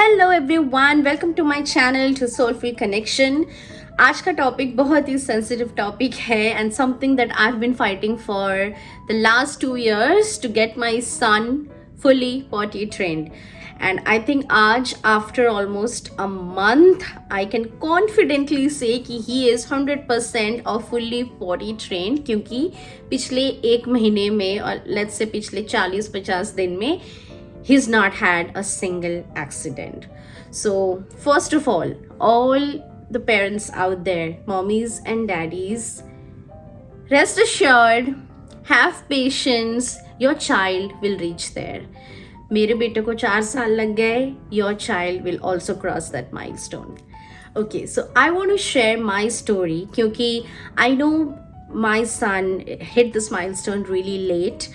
Hello everyone, welcome to my channel to soulful connection. आज का topic बहुत ही सेंसिटिव टॉपिक है and something that I have been fighting for the last 2 years to get my son fully potty trained. And I think आज after almost a month I can confidently say कि he is 100% of fully potty trained, क्योंकि पिछले 1 महीने में और let's say पिछले 40-50 दिन में he's not had a single accident. So first of all the parents out there, mommies and daddies, rest assured, have patience, your child will reach there. मेरे बेटे को 4 साल लग गए, your child will also cross that milestone. Okay, so I want to share my story क्योंकि I know my son hit this milestone really late.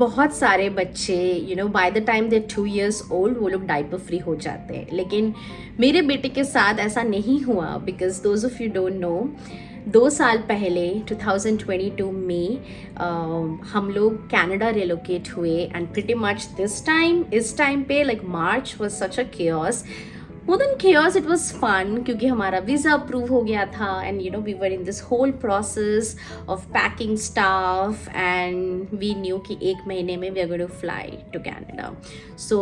बहुत सारे बच्चे by the time they're 2 years old वो लोग डाइपर फ्री हो जाते हैं, लेकिन मेरे बेटे के साथ ऐसा नहीं हुआ because those of you don't know, 2 साल पहले 2022 में हम लोग कनाडा रिलोकेट हुए एंड प्रिटी मच इस टाइम पे like March was such a chaos. More than chaos, it was fun क्योंकि हमारा वीज़ा अप्रूव हो गया था and we were in this whole process of packing stuff and we knew कि 1 महीने में we are going to fly to Canada. So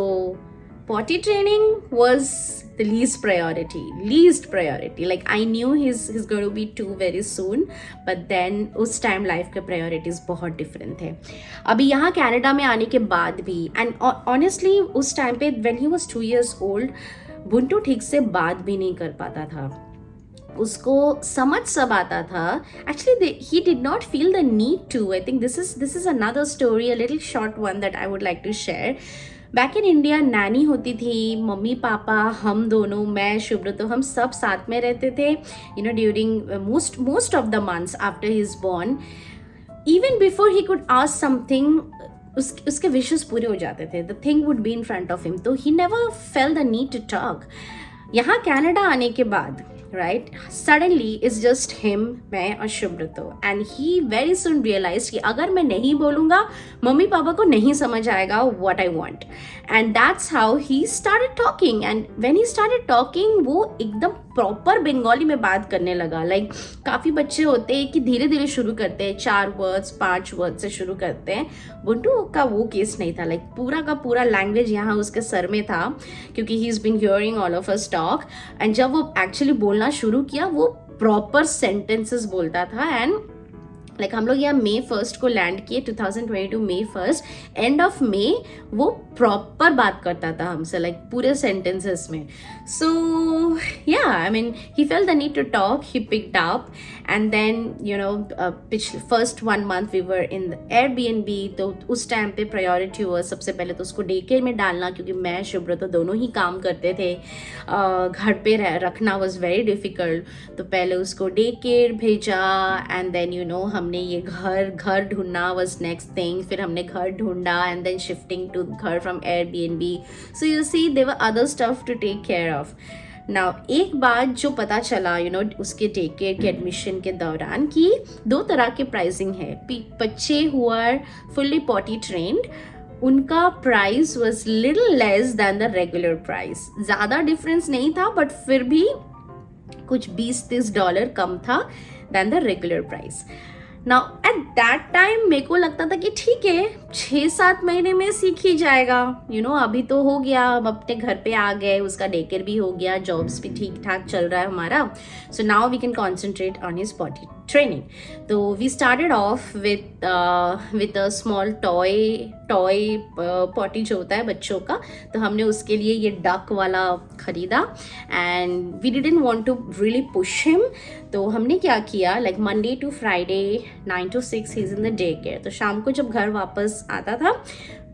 potty training was the least priority. Like I knew he's going to be 2 very soon, but then उस time life के priorities बहुत different थे. अभी यहाँ Canada में आने के बाद भी and honestly उस time पे when he was 2 years old, बुंटू ठीक से बात भी नहीं कर पाता था, उसको समझ सब आता था. Actually he did not feel the need to. I think this is another story, a little short one that I would like to share. Back in India Naini होती थी, मम्मी पापा हम दोनों, मैं शुभ्रतो, हम सब साथ में रहते थे during most of the months after he is born. Even before he could ask something, उसके विशेस पूरे हो जाते थे. The thing would be in front of him, तो he never felt the need to talk. यहाँ Canada आने के बाद right, suddenly it's just him, मैं और शुभ्रतो, and he very soon realized कि अगर मैं नहीं बोलूँगा मम्मी पापा को नहीं समझ आएगा what I want. And that's how he started talking. And when he started talking वो एकदम प्रॉपर बंगाली में बात करने लगा. लाइक काफ़ी बच्चे होते हैं कि धीरे धीरे शुरू करते हैं, 4 वर्ड्स 5 वर्ड्स से शुरू करते हैं. बुंटू का वो केस नहीं था. लाइक पूरा का पूरा लैंग्वेज यहाँ उसके सर में था क्योंकि he is been hearing all of us talk. And जब वो एक्चुअली बोलना शुरू किया वो प्रॉपर सेंटेंसेस बोलता था. एंड लाइक हम लोग यहाँ May 1 को लैंड किए, 2022 May 1, एंड ऑफ May वो प्रॉपर बात करता था हमसे, लाइक पूरे सेंटेंसेस में. So yeah I mean he felt the need to talk, he picked up. And then पिछले first 1 month we were in the Airbnb. तो उस टाइम पे प्रायोरिटी हुआ सबसे पहले तो उसको डे केयर में डालना, क्योंकि मैं शुभ्रतो दोनों ही काम करते थे, घर पे रखना वॉज वेरी डिफिकल्ट. तो पहले उसको डे केयर भेजा एंड देन हमने ये घर ढूंढना वॉज नेक्स्ट थिंग. फिर हमने घर ढूंढा एंड देन शिफ्टिंग टू घर from Airbnb. So you see there were other stuff to take care of. Now एक बात जो पता चला उसके टेक केयर के एडमिशन के दौरान कि 2 तरह के प्राइसिंग है. बच्चे who are fully potty trained, उनका price was little less than the regular price. ज़्यादा डिफरेंस नहीं था बट फिर भी कुछ $20-30 कम था than the regular price. Now at that time मेरे को लगता था कि ठीक है 6-7 महीने में सीख ही जाएगा, अभी तो हो गया, अब अपने घर पे आ गए, उसका डे केयर भी हो गया, जॉब्स भी ठीक ठाक चल रहा है हमारा. So now we can concentrate on his potty training. तो we started off with a small toy potty जो होता है बच्चों का. तो हमने उसके लिए ये डक वाला खरीदा and we didn't want to really push him. तो हमने क्या किया, like Monday to Friday 9 to 6 he is in the day care. तो शाम को जब घर वापस आता था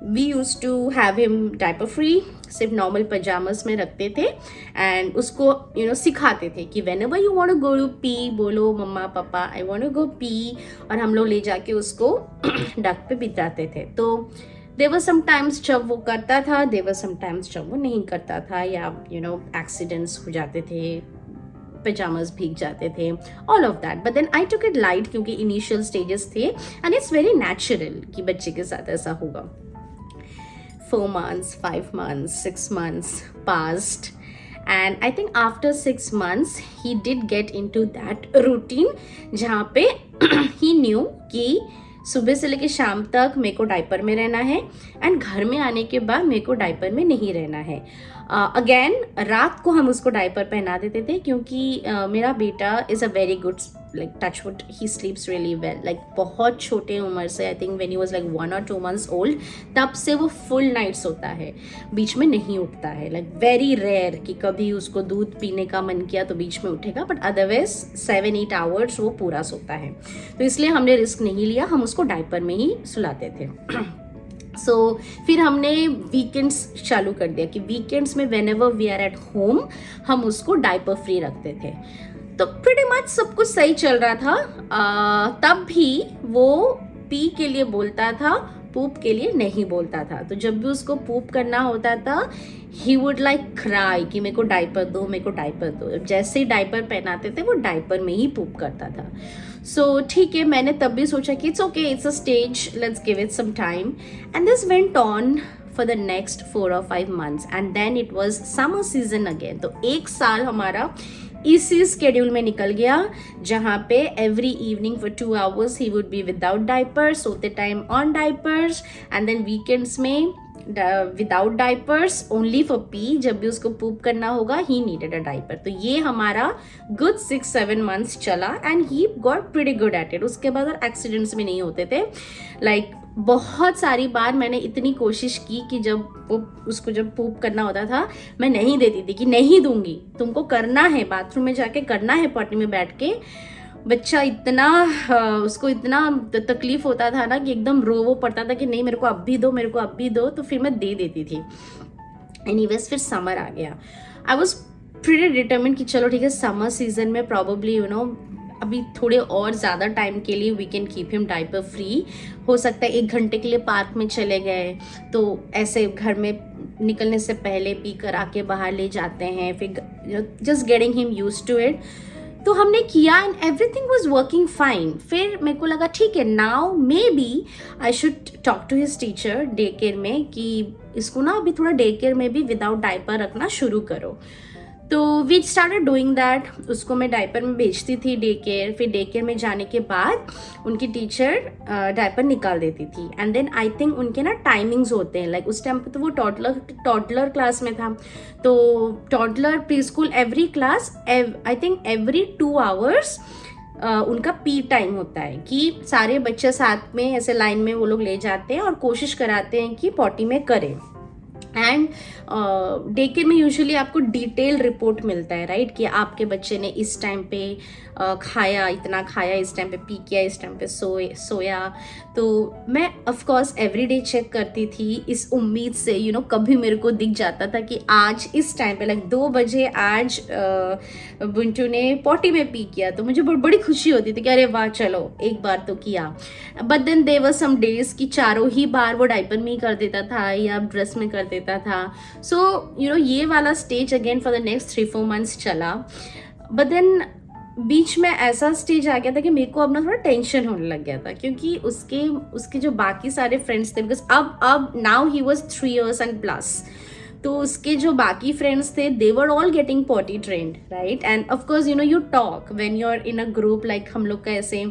we use to have him diaper free, सिर्फ नॉर्मल पजामास में रखते थे एंड उसको सिखाते थे कि whenever you want to go to pee, बोलो मम्मा पापा I want to go P, और हम लोग ले जाके उसको डक पे बिताते थे. तो देयर वर सम टाइम्स जब वो करता था, देयर वर सम टाइम्स जब वो नहीं करता था, या एक्सीडेंट्स हो जाते थे, पजामास भीग जाते थे, all of that. But then I took it light क्योंकि इनिशियल स्टेजेस थे एंड इट्स वेरी नेचुरल कि बच्चे के साथ ऐसा होगा. 4 months, 5 months, 6 months passed, and I think after 6 months he did get into that routine जहाँ पे he knew कि सुबह से लेके शाम तक मेरे को डायपर में रहना है एंड घर में आने के बाद मेरे को डायपर में नहीं रहना है. अगेन रात को हम उसको डायपर पहना देते थे क्योंकि मेरा बेटा is a very good like touch would he स्लीप्स really well. Like बहुत छोटे उम्र से, I think when he was like 1 or 2 months old, तब से वो फुल नाइट सोता है, बीच में नहीं उठता है. लाइक वेरी रेयर कि कभी उसको दूध पीने का मन किया तो बीच में उठेगा, बट अदरवाइज 7-8 hours वो पूरा सोता है. तो इसलिए हमने रिस्क नहीं लिया, हम उसको डायपर में ही सुलाते थे. फिर हमने वीकेंड्स चालू कर दिया कि वीकेंड्स में whenever we are at home हम उसको डायपर फ्री रखते थे. तो प्रीटी मच सब कुछ सही चल रहा था. तब भी वो पी के लिए बोलता था, पूप के लिए नहीं बोलता था. तो जब भी उसको पूप करना होता था ही वुड लाइक क्राई कि मेरे को डायपर दो, मेरे को डायपर दो. जैसे ही डायपर पहनाते थे वो डायपर में ही पूप करता था. ठीक है, मैंने तब भी सोचा कि it's okay, it's a stage, let's give it some time. And this went on for the next 4 or 5 months and then it was summer season again. तो 1 साल हमारा इसी स्केड्यूल में निकल गया जहाँ पे every evening for 2 hours he would be without diapers, सोते time on diapers, and then weekends में without diapers only for pee. जब भी उसको पूप करना होगा ही नीडेड अ डायपर. तो ये हमारा गुड 6-7 months चला and he got pretty good at it. उसके बाद और एक्सीडेंट्स भी नहीं होते थे. लाइक बहुत सारी बार मैंने इतनी कोशिश की कि उसको जब पूप करना होता था मैं नहीं देती थी कि नहीं दूंगी, तुमको करना है, बाथरूम में जाके करना है पॉटी में बैठ के. बच्चा इतना उसको इतना तकलीफ होता था ना कि एकदम रो पड़ता था कि नहीं मेरे को अब भी दो, मेरे को अब भी दो. तो फिर मैं दे देती थी. एनीवेज फिर समर आ गया. आई वॉज प्रीटी डिटरमिन्ड कि चलो ठीक है, समर सीजन में प्रॉबली अभी थोड़े और ज़्यादा टाइम के लिए we can keep him diaper free. हो सकता है 1 घंटे के लिए पार्क में चले गए तो ऐसे घर में निकलने से पहले पी कर आके बाहर ले जाते हैं, फिर just getting him used to it. तो हमने किया and everything was working fine. फिर मेरे को लगा ठीक है, now maybe I should talk to his teacher day care में कि इसको ना अभी थोड़ा डे केयर में भी विदाउट डायपर रखना शुरू करो. तो वी स्टार्टेड डूइंग दैट. उसको मैं डायपर में भेजती थी डे केयर. फिर डे केयर में जाने के बाद उनकी टीचर डायपर निकाल देती थी. एंड देन आई थिंक उनके ना टाइमिंग्स होते हैं. लाइक उस टाइम पे तो वो टॉडलर क्लास में था. तो toddler pre school every class I think every 2 hours उनका पी टाइम होता है कि सारे बच्चे साथ में ऐसे लाइन में वो लोग ले जाते हैं और कोशिश कराते हैं कि पॉटी में करें. एंड डे केयर में यूजुअली आपको डिटेल रिपोर्ट मिलता है, राइट, कि आपके बच्चे ने इस टाइम पे खाया, इतना खाया, इस टाइम पे पी किया, इस टाइम पे सोया. तो मैं of course every day check करती थी इस उम्मीद से कभी मेरे को दिख जाता था कि आज इस टाइम पे लाइक 2 बजे आज बुंटू ने पॉटी में पी किया. तो मुझे बड़ी खुशी होती थी कि अरे वाह चलो एक बार तो किया. But then there were some days कि चारों ही बार वो डायपर में ही कर देता था या ड्रेस में कर देता था. सो ये वाला stage again for the next 3-4 months चला. बट देन बीच में ऐसा स्टेज आ गया था कि मेरे को अब ना थोड़ा टेंशन होने लग गया था क्योंकि उसके जो बाकी सारे फ्रेंड्स थे, बिकॉज अब now he was 3 years and plus. तो उसके जो बाकी फ्रेंड्स थे they were all getting potty trained, right. And of course you talk when you are in a group, like हम लोग का ऐसे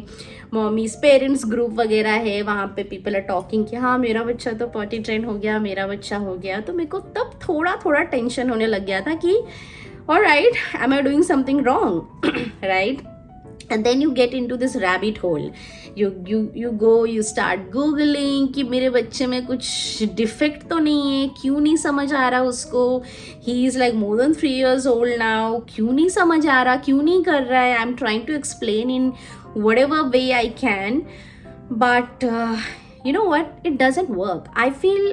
मॉमीज पेरेंट्स ग्रुप वगैरह है, वहाँ पे पीपल आर टॉकिंग कि हाँ मेरा बच्चा तो पॉटी ट्रेंड हो गया, मेरा बच्चा हो गया. तो मेरे को तब थोड़ा टेंशन होने लग गया था कि alright, am I doing something wrong? Right? And then you get into this rabbit hole. You go, you start googling कि मेरे बच्चे में कुछ डिफेक्ट तो नहीं है, क्यों नहीं समझ आ रहा उसको. He is like more than 3 years old now. क्यों नहीं समझ आ रहा, क्यों नहीं कर रहा है. I'm trying to explain in whatever way I can. But you know what? It doesn't work. I feel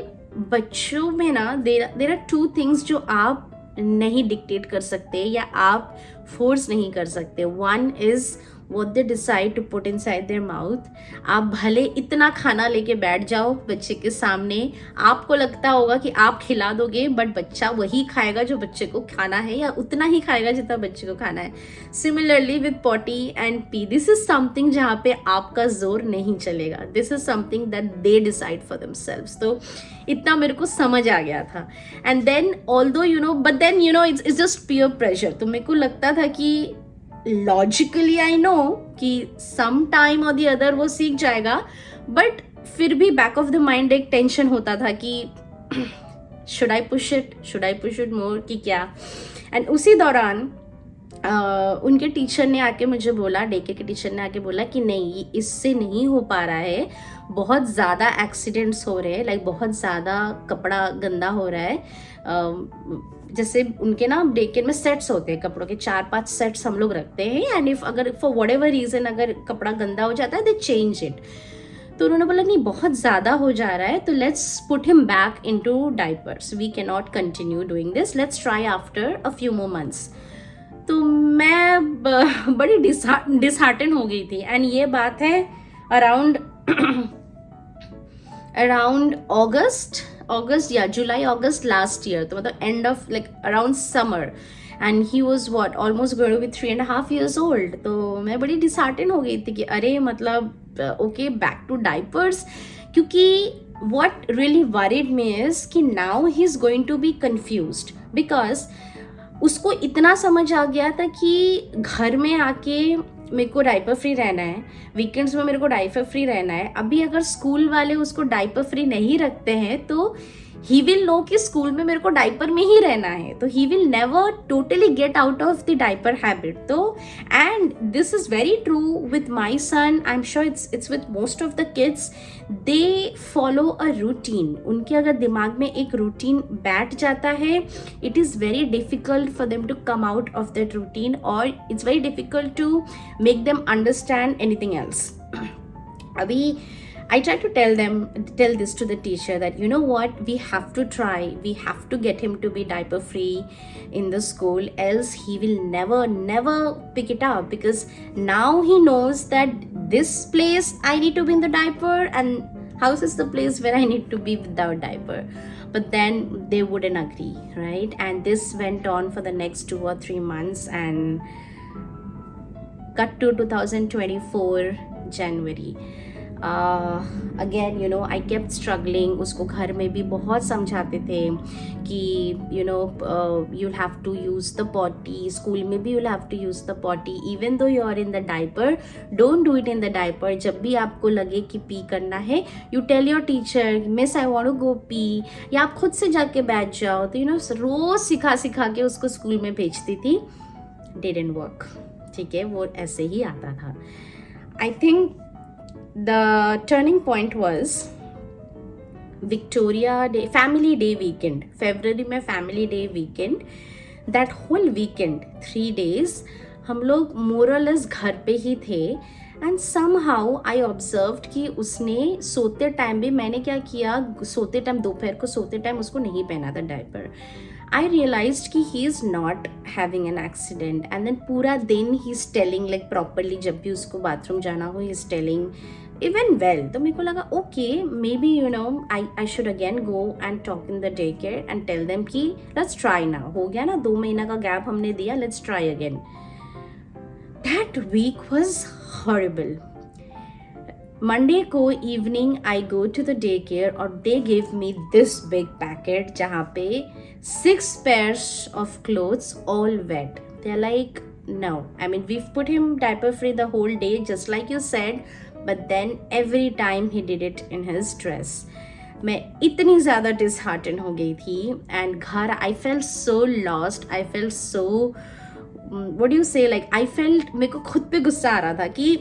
बच्चों में ना there are 2 things जो आप नहीं डिक्टेट कर सकते या आप फोर्स नहीं कर सकते. 1 is what they decide to put inside their mouth. आप भले इतना खाना लेके बैठ जाओ बच्चे के सामने, आपको लगता होगा कि आप खिला दोगे, बट बच्चा वही खाएगा जो बच्चे को खाना है, या उतना ही खाएगा जितना बच्चे को खाना है. Similarly with potty and pee, this is something जहाँ पे आपका जोर नहीं चलेगा. This is something that they decide for themselves. तो इतना मेरे को समझ आ गया था. And then although you know, but then you know it's just peer pressure. तो मेरे को लगता था कि लॉजिकली आई नो कि सम टाइम और द अदर वो सीख जाएगा, बट फिर भी बैक ऑफ द माइंड एक टेंशन होता था कि should I push it more कि क्या. एंड उसी दौरान उनके टीचर ने आके मुझे बोला, डेके के टीचर ने आके बोला कि नहीं, इससे नहीं हो पा रहा है, बहुत ज़्यादा एक्सीडेंट्स हो रहे हैं, लाइक बहुत ज़्यादा कपड़ा गंदा हो रहा है. जैसे उनके ना डेके में सेट्स होते हैं कपड़ों के, 4-5 सेट्स हम लोग रखते हैं. एंड इफ अगर फॉर वट एवर रीज़न अगर कपड़ा गंदा हो जाता है दे चेंज इट. तो उन्होंने बोला नहीं, बहुत ज़्यादा हो जा रहा है, तो let's put him back into diapers. We can not continue doing this, let's try after a few more months. तो मैं बड़ी डिसहार्टन हो गई थी. एंड ये बात है अराउंड अगस्त या जुलाई अगस्त लास्ट ईयर. तो मतलब end of like around summer. And he was what almost going to be 3.5 years old. तो मैं बड़ी डिसहार्टन हो गई थी कि अरे मतलब ओके बैक टू डाइपर्स. क्योंकि what really worried me is कि now he is going to be confused because उसको इतना समझ आ गया था कि घर में आके मेरे को डाइपर फ्री रहना है, वीकेंड्स में मेरे को डाइपर फ्री रहना है. अभी अगर स्कूल वाले उसको डाइपर फ्री नहीं रखते हैं तो ही विल नो कि स्कूल में मेरे को डाइपर में ही रहना है. तो he will never totally get out of the diaper habit. तो and this is very true with my son. I am sure it's with most of the kids. They follow a routine. उनके अगर दिमाग में एक routine बैठ जाता है, it is very difficult for them to come out of that routine, और it's very difficult to make them understand anything else. अभी I try to tell this to the teacher that you know what, we have to try, we have to get him to be diaper free in the school, else he will never pick it up, because now he knows that this place I need to be in the diaper and house is the place where I need to be without diaper. But then they wouldn't agree, right? And this went on for the next 2 or 3 months and cut to 2024 January. Again, you know, I kept struggling. उसको घर में भी बहुत समझाते थे कि you know, you'll have to use the potty. School में भी you'll have to use the potty. Even though you are in the diaper, don't do it in the diaper. जब भी आपको लगे कि पी करना है, you tell your teacher, Miss, I want to go pee. या आप खुद से जाके बैठ जाओ. तो you know, रोज सिखा के उसको स्कूल में भेजती थी. Didn't work. ठीक है, वो ऐसे ही आता था. I think the turning point was Victoria Day, Family Day weekend. February में Family Day weekend. That whole weekend, 3 days, हम लोग more or less घर पे ही थे. And somehow I observed कि उसने सोते टाइम भी, मैंने क्या किया, सोते टाइम, दोपहर को सोते टाइम उसको नहीं पहना था डायपर. I realized कि he is not having an accident. And then पूरा दिन he's telling like properly, जब भी उसको बाथरूम जाना हो he's telling even well. तो मेरे को लगा okay, maybe you know I should again go and talk in the daycare and tell them कि let's try now. हो गया ना, 2 महीना का गैप हमने दिया, let's try again. That week was horrible. Monday को evening I go to the day care और they give me this big packet जहाँ पे 6 pairs of clothes all wet. They're like, no. I mean, we've put him diaper free the whole day, just like you said, but then every time he did it in his dress. मैं इतनी ज़्यादा dishearten हो गई थी. And घर I felt so lost, I felt so, what do you से, like I felt, मेरे को खुद पे गुस्सा आ रहा था कि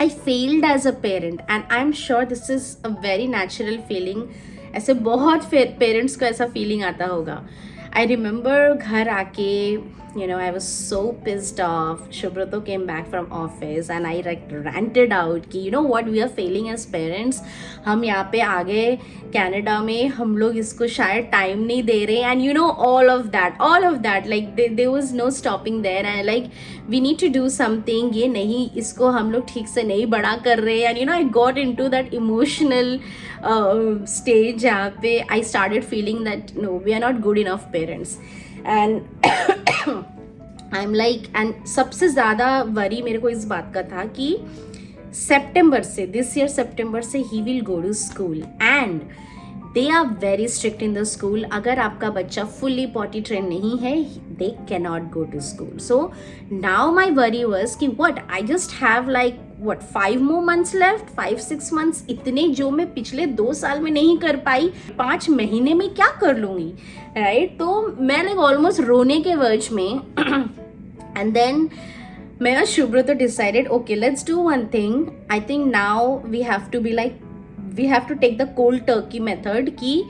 I failed as a parent, and I'm sure this is a very natural feeling. ऐसे बहुत पेरेंट्स को ऐसा फीलिंग आता होगा. I remember घर आके, you know, I was so pissed off. Shubhrato came back from office and I like ranted out कि you know what we are failing as parents. हम यहाँ पे आगे कनाडा में हम लोग इसको शायद टाइम नहीं दे रहे, and you know all of that like there was no stopping there, and like we need to do something. ये नहीं, इसको हम लोग ठीक से नहीं बड़ा कर रहे, and you know I got into that emotional stage जहाँ पे I started feeling that no, we are not good enough parents. And I'm like, and सबसे ज़्यादा वरी मेरे को इस बात का था कि सितंबर से, दिस ईयर सितंबर से he will go to school and they are very strict in the school. अगर आपका बच्चा फुल्ली पॉटी ट्रेन नहीं है, they can not go to school. So now my worry was कि what I just have like what 5 more months left, 5-6 months, इतने जो मैं पिछले 2 साल में नहीं कर पाई 5 महीने में क्या कर लूँगी, राइट? तो मैं लाइक ऑलमोस्ट रोने के वर्ज में. एंड देन मैं और Shubhrato decided okay let's do one thing. I think now we have to be like, we have to take the cold turkey method कि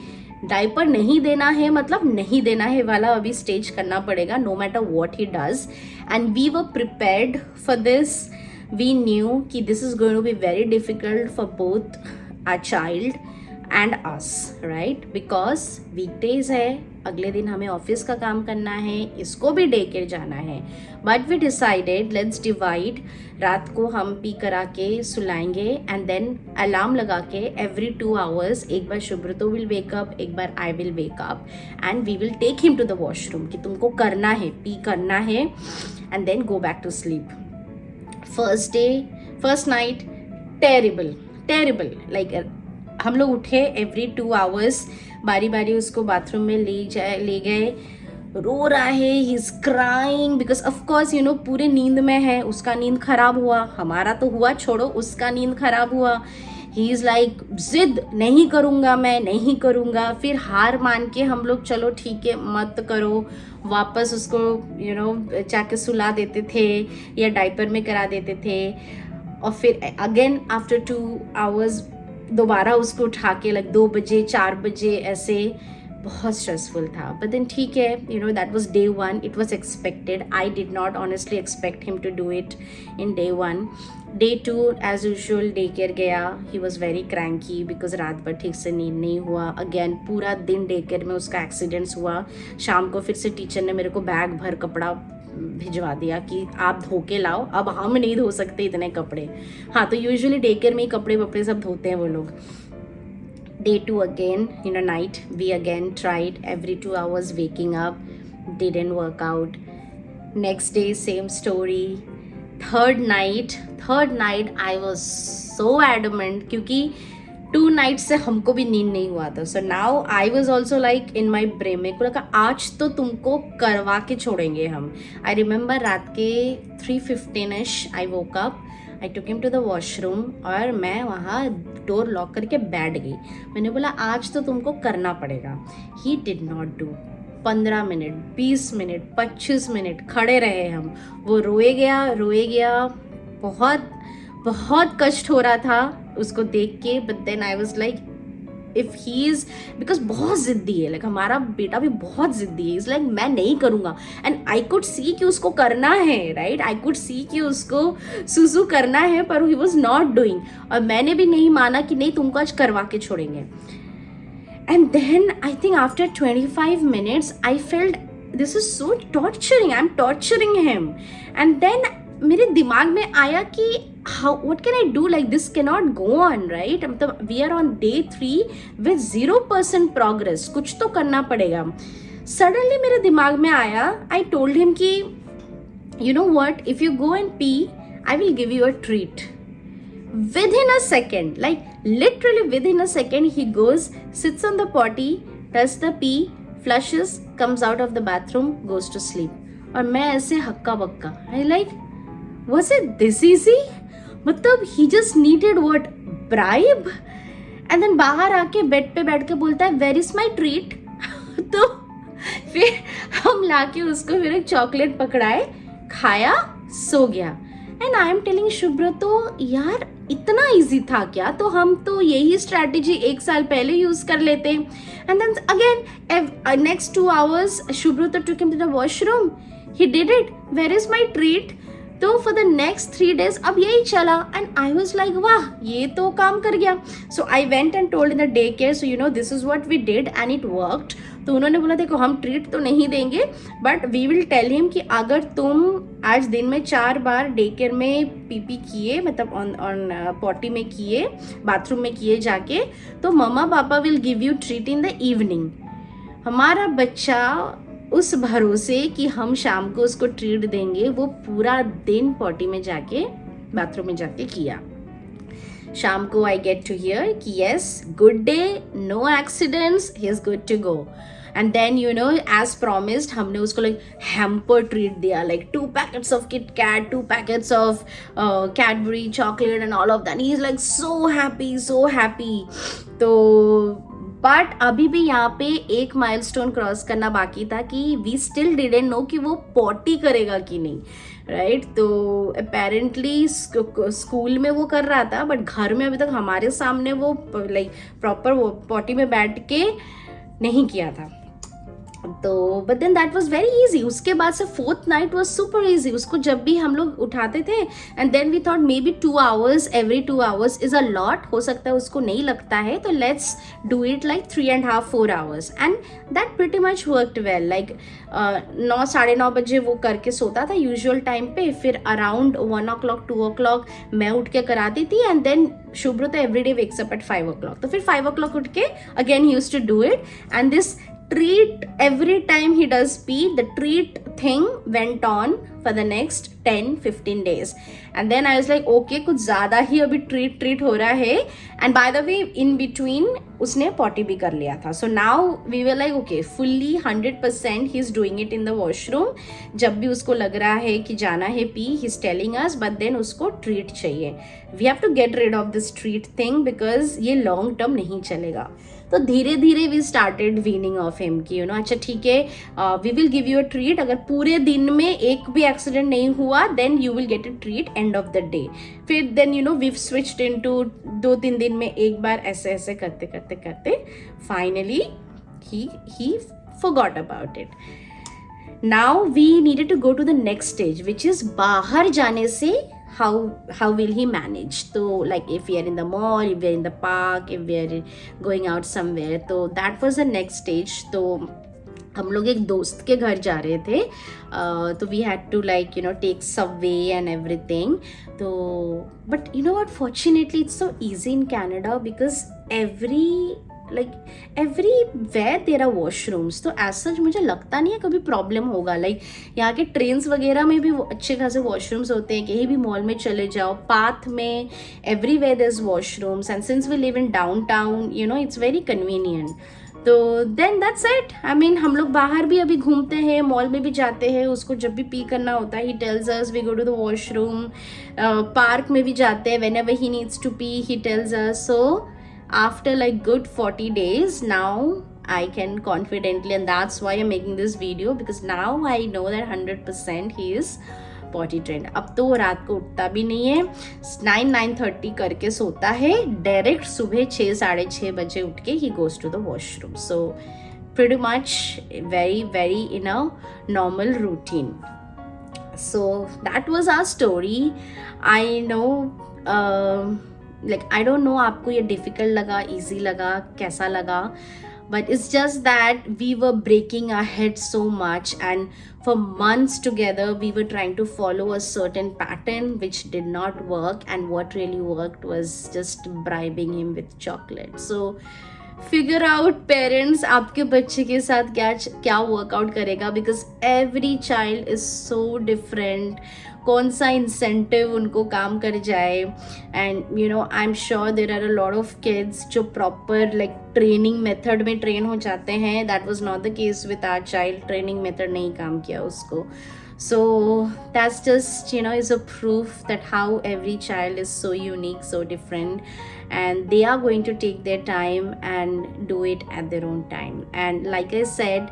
डायपर नहीं देना है मतलब नहीं देना है वाला अभी स्टेज करना पड़ेगा, no matter what he does. And we were prepared for this. We knew कि this is going to be very difficult for both our child and us, right? Because weekdays है, अगले दिन हमें ऑफिस का काम करना है, इसको भी डे केयर जाना है. But we decided let's divide. रात को हम पी करा के सुलाएंगे एंड देन अलार्म लगा के every 2 hours एक बार शुभ्रतो will wake up, एक बार I will wake up and we will take him to the washroom कि तुमको करना है, पी करना है and then go back to sleep. First night terrible like हम लोग उठे एवरी 2 hours बारी बारी उसको बाथरूम में ले गए. रो रहा है, he is crying because of course you know पूरे नींद में है. उसका नींद खराब हुआ, हमारा तो हुआ छोड़ो, उसका नींद खराब हुआ. ही इज़ लाइक जिद नहीं करूँगा, मैं नहीं करूँगा. फिर हार मान के हम लोग चलो ठीक है मत करो, वापस उसको यू नो जाके सुला देते थे या डायपर में करा देते थे. और फिर अगेन आफ्टर 2 hours दोबारा उसको उठा के लाइक 2 बजे 4 बजे ऐसे. बहुत स्ट्रेसफुल था. बट देन ठीक है, you know that was day 1. It was expected. I did not honestly expect him to do it in day 1. Day 2 as usual day care गया. He was very cranky because रात भर ठीक से नींद नहीं हुआ. अगेन पूरा दिन डे केयर में उसका एक्सीडेंट्स हुआ. शाम को फिर से टीचर ने मेरे को बैग भर कपड़ा भिजवा दिया कि आप धो के लाओ, अब हम नहीं धो सकते इतने कपड़े. हाँ, तो यूजुअली डे केयर में ही कपड़े वपड़े सब धोते हैं वो लोग. Day 2 again, in a night, we again tried every 2 hours waking up, didn't work out. Next day, same story. Third night, I was so adamant क्योंकि 2 nights से हमको भी नींद नहीं हुआ था. So now I was also like in my brain, मेरे को लगा आज तो तुमको करवा के छोड़ेंगे हम. I remember रात के 3:15ish I woke up. I took him to the washroom और मैं वहाँ डोर लॉक करके बैठ गई. मैंने बोला आज तो तुमको करना पड़ेगा. He did not do. 15 minute 20 minute 25 minute खड़े रहे हम. वो रोए गया. बहुत कष्ट हो रहा था उसको देख के. But then I was like if he is, because बहुत जिद्दी है, लाइक हमारा बेटा भी बहुत जिद्दी है. इज लाइक मैं नहीं करूँगा. एंड आई कुड सी कि उसको करना है, राइट? आई कुड सी कि उसको सुसु करना है, पर ही वॉज नॉट डूइंग. और मैंने भी नहीं माना कि नहीं तुमको आज करवा के छोड़ेंगे. And then I think after 25 minutes I felt this is so torturing. I am torturing him. And then मेरे दिमाग में आया कि what can I do, like this cannot go on, right? मतलब we are on day 3 with 0% progress. कुछ तो करना पड़ेगा. Suddenly मेरे दिमाग में आया, I told him कि you know what, if you go and pee, I will give you a treat. Within a second, like literally within a second, he goes, sits on the potty, does the pee, flushes, comes out of the bathroom, goes to sleep. और मैं ऐसे हक्का बक्का. I like, was it this easy? मतलब he just needed what, bribe? and then बाहर आके bed पे बैठ के बोलता है where is my treat? तो फिर हम लाके उसको फिर एक चॉकलेट पकड़ाए, खाया, सो गया. एंड आई एम टेलिंग शुभ्र तो यार इतना इजी था क्या, तो हम तो यही स्ट्रैटेजी 1 साल पहले यूज कर लेते. And then again next 2 hours Shubhra तो took him to the washroom, he did it, where is my treat. तो फॉर द नेक्स्ट 3 days अब यही चला. एंड आई वॉज लाइक वाह, ये तो काम कर गया. So I went and told in the day care, so you know this is what we did and it worked. तो उन्होंने बोला देखो हम ट्रीट तो नहीं देंगे, but we will tell him कि अगर तुम आज दिन में 4 बार डे केयर में पीपी किए, मतलब ऑन पॉटी में किए, बाथरूम में किए जाके, तो मम्मा पापा will give you treat in the evening. हमारा बच्चा उस भरोसे कि हम शाम को उसको ट्रीट देंगे, वो पूरा दिन पॉटी में जाके, बाथरूम में जाके किया. शाम को आई गेट टू हियर कि yes, good day, no accidents, he is good to go. And then you know as promised हमने उसको लाइक हैम्पर ट्रीट दिया, like 2 packets of Kit Kat, 2 packets of Cadbury chocolate and all of that. He is like so happy, so happy. तो but अभी भी यहाँ पे एक milestone cross करना बाकी था कि वी स्टिल डिडंट नो कि वो पॉटी करेगा कि नहीं, राइट. तो अपेरेंटली स्कूल में वो कर रहा था, बट घर में अभी तक हमारे सामने वो लाइक प्रॉपर वो पॉटी में बैठ के नहीं किया था. तो but then that was very easy. उसके बाद से 4th night was super easy. उसको जब भी हम लोग उठाते थे and then we thought maybe 2 hours, every 2 hours is a lot. हो सकता है उसको नहीं लगता है, तो let's do it like 3.5 4 hours. And that pretty much worked well. Like 9 साढ़े 9 बजे वो करके सोता था यूजुअल टाइम पे, फिर अराउंड 1 o'clock 2 o'clock मैं उठ के कराती थी. एंड देन शुभ्र तो every day wakes up at 5 o'clock. तो फिर 5 o'clock उठ के again he used to do it. And this treat, every time he does pee, the treat thing went on for the next 10-15 days. And then I was like okay, कुछ ज़्यादा ही अभी treat हो रहा है. And by the way in between उसने potty भी कर लिया था. So now we were like okay, fully 100% he's doing it in the washroom. जब भी उसको लग रहा है कि जाना है P, he's telling us, but then उसको treat चाहिए. We have to get rid of this treat thing because ये long term नहीं चलेगा. तो धीरे धीरे we started weaning off him कि यू नो अच्छा ठीक है, we will give you a treat. अगर पूरे दिन में एक भी एक्सीडेंट नहीं हुआ then you will get a treat end of the day. फिर then you know we switched into 2-3 दिन में एक बार, ऐसे ऐसे करते करते करते finally he forgot about it. Now we needed to go to the next stage, which is बाहर जाने से how will he manage. So like if we are in the mall, if we are in the park, if we are going out somewhere, so that was the next stage. तो हम लोग एक दोस्त के घर जा रहे थे, तो we had to like you know take subway and everything. तो but you know what, fortunately it's so easy in Canada because everywhere there are washrooms. तो एज सच मुझे लगता नहीं है कभी प्रॉब्लम होगा. लाइक यहाँ के ट्रेन्स वगैरह में भी अच्छे खासे वॉशरूम्स होते हैं. कहीं भी मॉल में चले जाओ, पाथ में, everywhere there is washrooms. And since we live in downtown, you know it's very convenient. तो then that's it. I mean हम लोग बाहर भी अभी घूमते हैं, मॉल में भी जाते हैं. उसको जब भी पी करना होता है, he tells us, we go to the washroom. Park में भी जाते हैं, whenever he needs to pee he tells us. So after like good 40 days now I can confidently, and that's why I'm making this video, because now I know that 100% he is potty trained. अब तो वो रात को उठता भी नहीं है, 9-9:30 करके सोता है, डायरेक्ट सुबह 6-6:30 बजे उठ के he goes to the washroom. So pretty much very in a normal routine. So that was our story. I know like I don't know आपको ये डिफ़िकल्ट लगा, इजी लगा, कैसा लगा, but it's just that we were breaking our heads so much, and for months together we were trying to follow a certain pattern which did not work, and what really worked was just bribing him with chocolate. So figure out parents, आपके बच्चे के साथ क्या workout करेगा, because every child is so different. कौन सा incentive उनको काम कर जाए. And you know I am sure there are a lot of kids जो प्रॉपर लाइक ट्रेनिंग मेथड में ट्रेन हो जाते हैं. That was not the case with our child. Training method नहीं काम किया उसको. So that's just, you know, is a proof that how every child is so unique, so different, and they are going to take their time and do it at their own time. And like I said,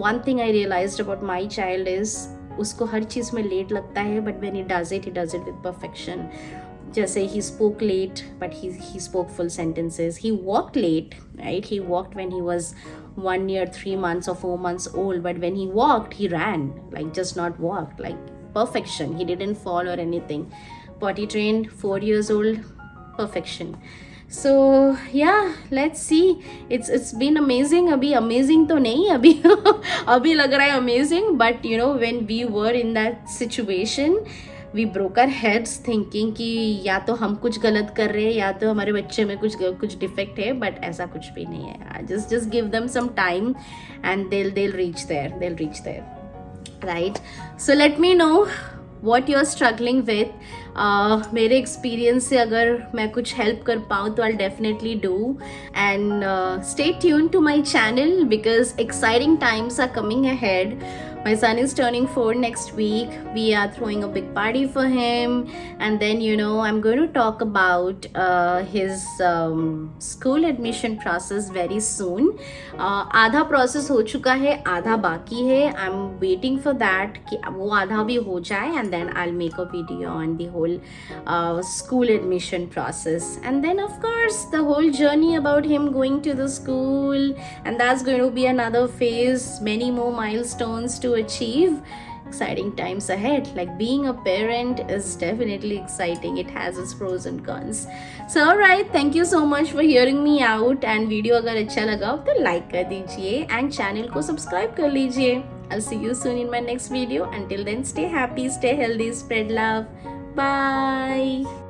one thing I realized about my child is उसको हर चीज़ में late लगता है, but when he does it with perfection. जैसे he spoke late but he spoke full sentences. He walked late, right? He walked when he was 1 year 3 months or 4 months old, but when he walked he ran, like just not walked, like perfection. He didn't fall or anything. Potty trained, 4 years old, perfection. So yeah, let's see. It's been amazing. अभी amazing तो नहीं, अभी अभी लग रहा है amazing, but you know when we were in that situation, we broke our heads thinking कि या तो हम कुछ गलत कर रहे हैं या तो हमारे बच्चे में कुछ डिफेक्ट है, बट ऐसा कुछ भी नहीं है. just give them some time and they'll reach there, right? So let me know what you're struggling with. मेरे एक्सपीरियंस से अगर मैं कुछ हेल्प कर पाऊँ तो I'll definitely do. And stay tuned to my channel because exciting times are coming ahead. My son is turning 4 next week. We are throwing a big party for him, and then I'm going to talk about his school admission process very soon. आधा process हो चुका है, आधा बाकी है. I'm waiting for that कि वो आधा भी हो जाए, and then I'll make a video on the whole school admission process, and then of course the whole journey about him going to the school, and that's going to be another phase, many more milestones to achieve. Exciting times ahead. Like being a parent is definitely exciting. It has its pros and cons. So alright, thank you so much for hearing me out. And video अगर अच्छा लगा तो like कर दीजिए and channel को subscribe कर लीजिए. I'll see you soon in my next video. Until then, stay happy, stay healthy, spread love. Bye.